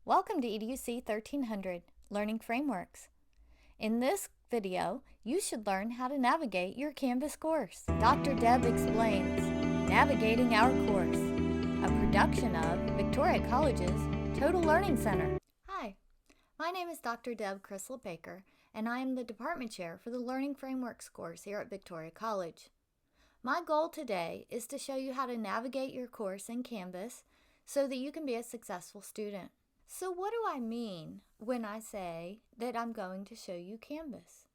Welcome to EDUC 1300, Learning Frameworks. In this video, you should learn how to navigate your Canvas course. Dr. Deb explains Navigating Our Course, a production of Victoria College's Total Learning Center. Hi, my name is Dr. Deb Crislip-Baker, and I am the Department Chair for the Learning Frameworks course here at Victoria College. My goal today is to show you how to navigate your course in Canvas so that you can be a successful student. So what do I mean when I say that I'm going to show you Canvas?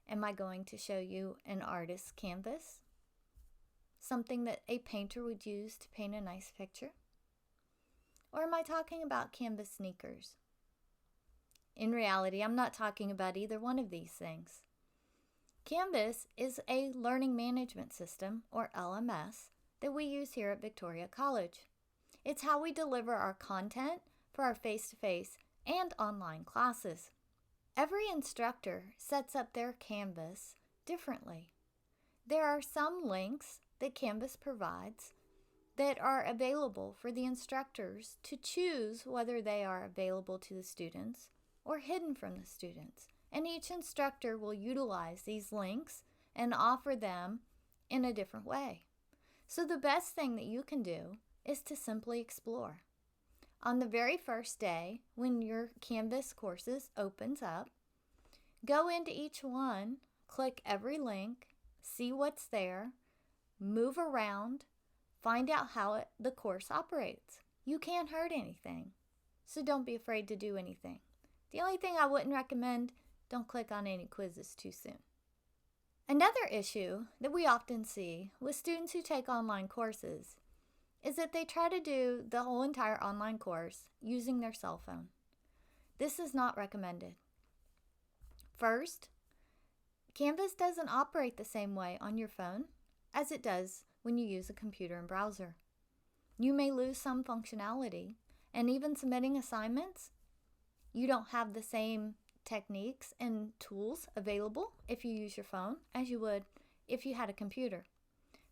Am I going to show you an artist's canvas? Something that a painter would use to paint a nice picture? Or am I talking about Canvas sneakers? In reality, I'm not talking about either one of these things. Canvas is a learning management system, or LMS, that we use here at Victoria College. It's how we deliver our content for our face-to-face and online classes. Every instructor sets up their Canvas differently. There are some links that Canvas provides that are available for the instructors to choose whether they are available to the students or hidden from the students. And each instructor will utilize these links and offer them in a different way. So the best thing that you can do is to simply explore. On the very first day, when your Canvas courses opens up, go into each one, click every link, see what's there, move around, find out how the course operates. You can't hurt anything, so don't be afraid to do anything. The only thing I wouldn't recommend, don't click on any quizzes too soon. Another issue that we often see with students who take online courses is that they try to do the whole entire online course using their cell phone. This is not recommended. First, Canvas doesn't operate the same way on your phone as it does when you use a computer and browser. You may lose some functionality, and even submitting assignments, you don't have the same techniques and tools available if you use your phone as you would if you had a computer.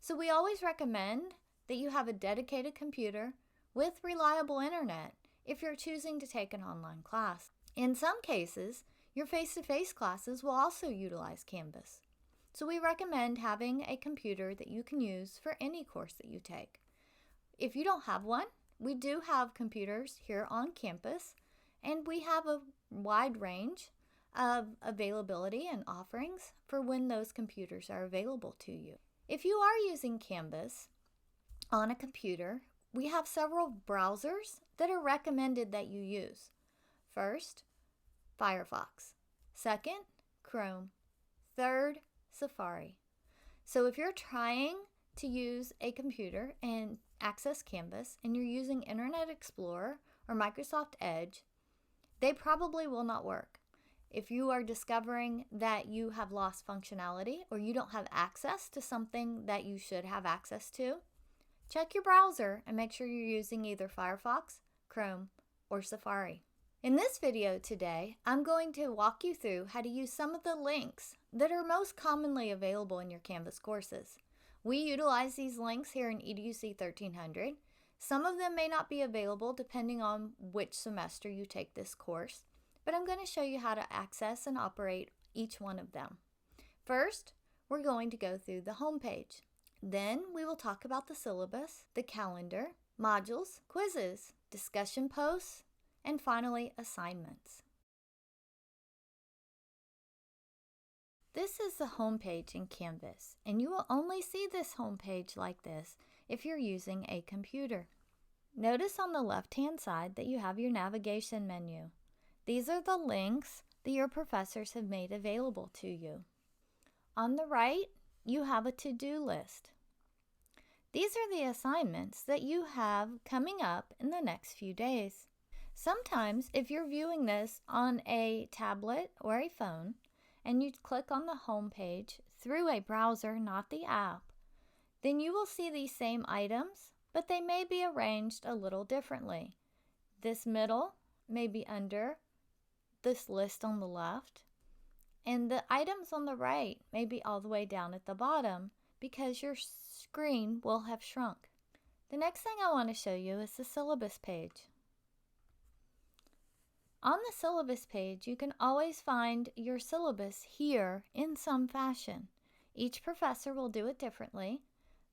So we always recommend that you have a dedicated computer with reliable internet if you're choosing to take an online class. In some cases, your face-to-face classes will also utilize Canvas. So we recommend having a computer that you can use for any course that you take. If you don't have one, we do have computers here on campus, and we have a wide range of availability and offerings for when those computers are available to you. If you are using Canvas on a computer, we have several browsers that are recommended that you use. First, Firefox. Second, Chrome. Third, Safari. So if you're trying to use a computer and access Canvas and you're using Internet Explorer or Microsoft Edge, they probably will not work. If you are discovering that you have lost functionality or you don't have access to something that you should have access to, check your browser and make sure you're using either Firefox, Chrome, or Safari. In this video today, I'm going to walk you through how to use some of the links that are most commonly available in your Canvas courses. We utilize these links here in EDUC 1300. Some of them may not be available depending on which semester you take this course, but I'm going to show you how to access and operate each one of them. First, we're going to go through the home page. Then we will talk about the syllabus, the calendar, modules, quizzes, discussion posts, and finally assignments. This is the home page in Canvas, and you will only see this home page like this if you're using a computer. Notice on the left-hand side that you have your navigation menu. These are the links that your professors have made available to you. On the right, you have a to-do list. These are the assignments that you have coming up in the next few days. Sometimes, if you're viewing this on a tablet or a phone, and you click on the home page through a browser, not the app, then you will see these same items, but they may be arranged a little differently. This middle may be under this list on the left, and the items on the right may be all the way down at the bottom because your screen will have shrunk. The next thing I want to show you is the syllabus page. On the syllabus page, you can always find your syllabus here in some fashion. Each professor will do it differently,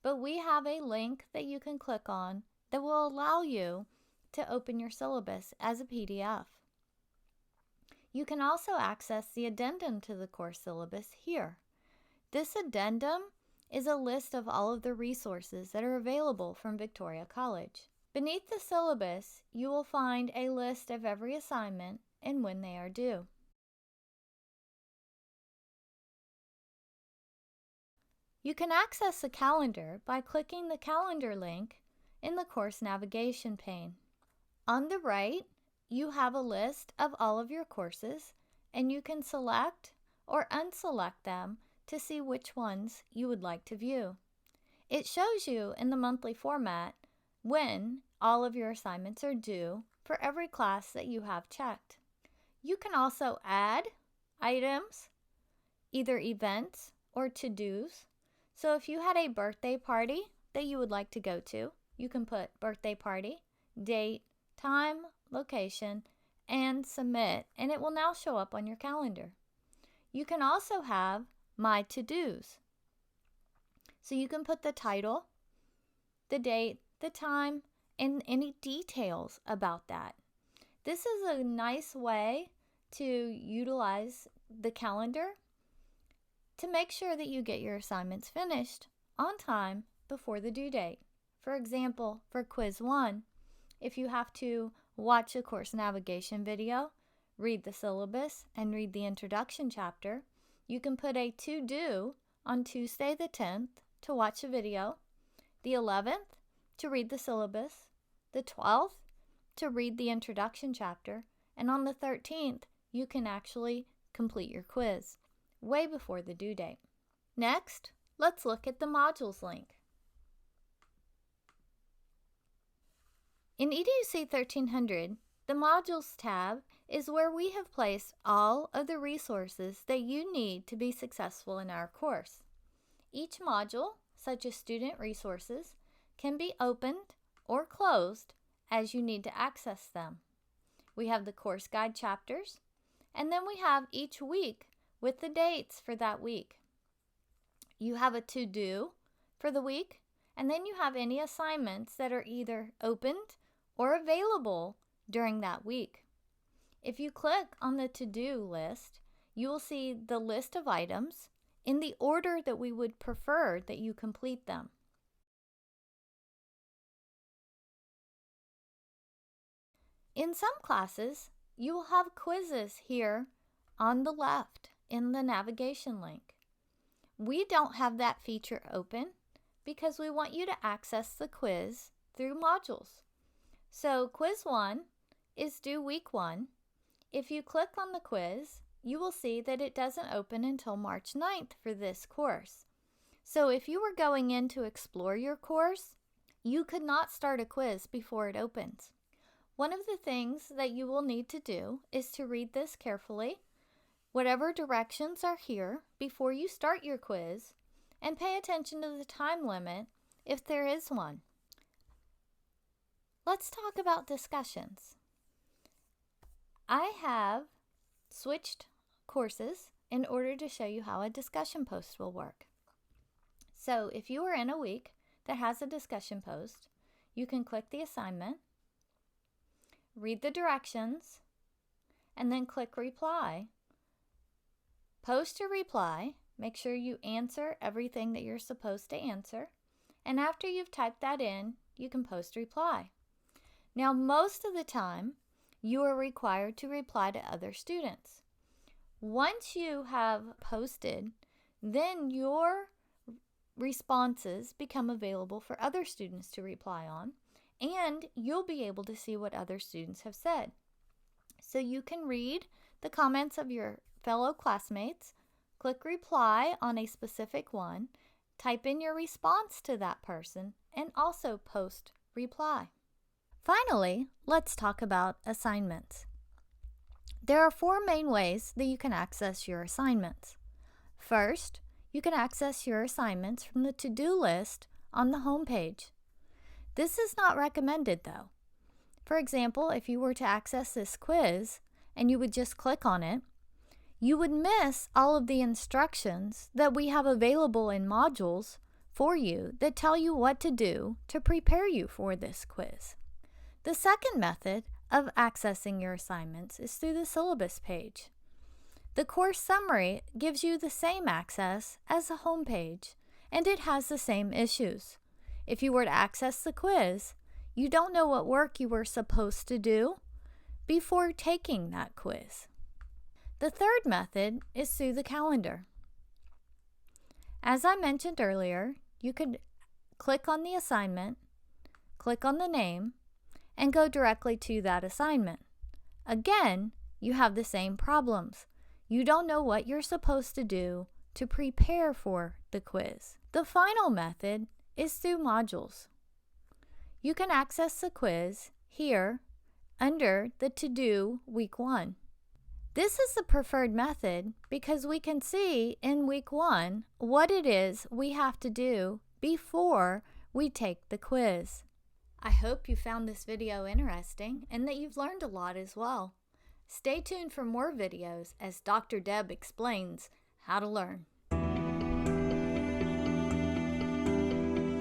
but we have a link that you can click on that will allow you to open your syllabus as a PDF. You can also access the addendum to the course syllabus here. This addendum is a list of all of the resources that are available from Victoria College. Beneath the syllabus, you will find a list of every assignment and when they are due. You can access the calendar by clicking the calendar link in the course navigation pane. On the right, you have a list of all of your courses, and you can select or unselect them to see which ones you would like to view. It shows you in the monthly format when all of your assignments are due for every class that you have checked. You can also add items, either events or to-dos. So if you had a birthday party that you would like to go to, you can put birthday party, date, time, location, and submit, and it will now show up on your calendar. You can also have my to-dos. So you can put the title, the date, the time, and any details about that. This is a nice way to utilize the calendar to make sure that you get your assignments finished on time before the due date. For example, for quiz 1, if you have to watch a course navigation video, read the syllabus, and read the introduction chapter, you can put a to-do on Tuesday the 10th to watch a video, the 11th to read the syllabus, the 12th to read the introduction chapter, and on the 13th you can actually complete your quiz way before the due date. Next, let's look at the modules link. In EDUC 1300, the Modules tab is where we have placed all of the resources that you need to be successful in our course. Each module, such as student resources, can be opened or closed as you need to access them. We have the course guide chapters, and then we have each week with the dates for that week. You have a to-do for the week, and then you have any assignments that are either opened or available during that week. If you click on the to-do list, you will see the list of items in the order that we would prefer that you complete them. In some classes, you will have quizzes here on the left in the navigation link. We don't have that feature open because we want you to access the quiz through modules. So quiz 1 is due week 1. If you click on the quiz, you will see that it doesn't open until March 9th for this course. So if you were going in to explore your course, you could not start a quiz before it opens. One of the things that you will need to do is to read this carefully, whatever directions are here before you start your quiz, and pay attention to the time limit if there is one. Let's talk about discussions. I have switched courses in order to show you how a discussion post will work. So if you are in a week that has a discussion post, you can click the assignment, read the directions, and then click reply. Post your reply. Make sure you answer everything that you're supposed to answer. And after you've typed that in, you can post reply. Now, most of the time, you are required to reply to other students. Once you have posted, then your responses become available for other students to reply on, and you'll be able to see what other students have said. So you can read the comments of your fellow classmates, click reply on a specific one, type in your response to that person, and also post reply. Finally, let's talk about assignments. There are 4 main ways that you can access your assignments. First, you can access your assignments from the to-do list on the home page. This is not recommended though. For example, if you were to access this quiz and you would just click on it, you would miss all of the instructions that we have available in modules for you that tell you what to do to prepare you for this quiz. The second method of accessing your assignments is through the syllabus page. The course summary gives you the same access as the home page, and it has the same issues. If you were to access the quiz, you don't know what work you were supposed to do before taking that quiz. The third method is through the calendar. As I mentioned earlier, you could click on the assignment, click on the name, and go directly to that assignment. Again, you have the same problems. You don't know what you're supposed to do to prepare for the quiz. The final method is through modules. You can access the quiz here under the To Do Week 1. This is the preferred method because we can see in Week 1 what it is we have to do before we take the quiz. I hope you found this video interesting and that you've learned a lot as well. Stay tuned for more videos as Dr. Deb explains how to learn.